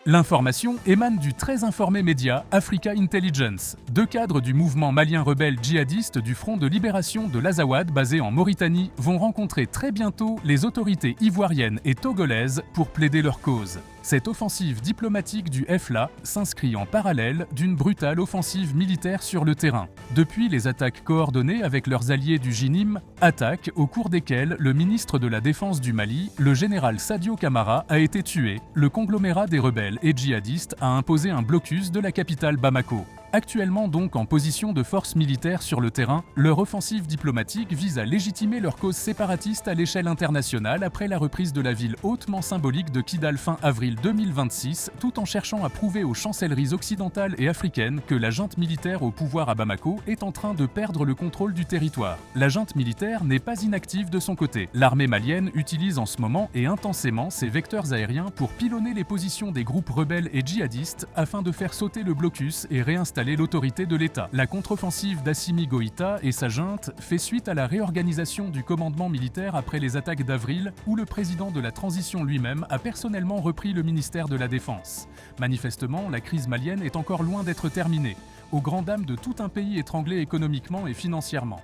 L'information émane du très informé média Africa Intelligence. Deux cadres du mouvement malien rebelle djihadiste du Front de libération de l'Azawad basé en Mauritanie vont rencontrer très bientôt les autorités ivoiriennes et togolaises pour plaider leur cause. Cette offensive diplomatique du FLA s'inscrit en parallèle d'une brutale offensive militaire sur le terrain. Depuis les attaques coordonnées avec leurs alliés du JNIM, attaques au cours desquelles le ministre de la Défense du Mali, le général Sadio Camara, a été tué, le conglomérat des rebelles et djihadistes a imposé un blocus de la capitale Bamako. Actuellement donc en position de force militaire sur le terrain, leur offensive diplomatique vise à légitimer leur cause séparatiste à l'échelle internationale après la reprise de la ville hautement symbolique de Kidal fin avril 2026, tout en cherchant à prouver aux chancelleries occidentales et africaines que la junte militaire au pouvoir à Bamako est en train de perdre le contrôle du territoire. La junte militaire n'est pas inactive de son côté. L'armée malienne utilise en ce moment et intensément ses vecteurs aériens pour pilonner les positions des groupes rebelles et djihadistes afin de faire sauter le blocus et réinstaller l'autorité de l'État. La contre-offensive d'Assimi Goïta et sa junte fait suite à la réorganisation du commandement militaire après les attaques d'avril où le président de la transition lui-même a personnellement repris le ministère de la Défense. Manifestement, la crise malienne est encore loin d'être terminée, aux grandes dames de tout un pays étranglé économiquement et financièrement.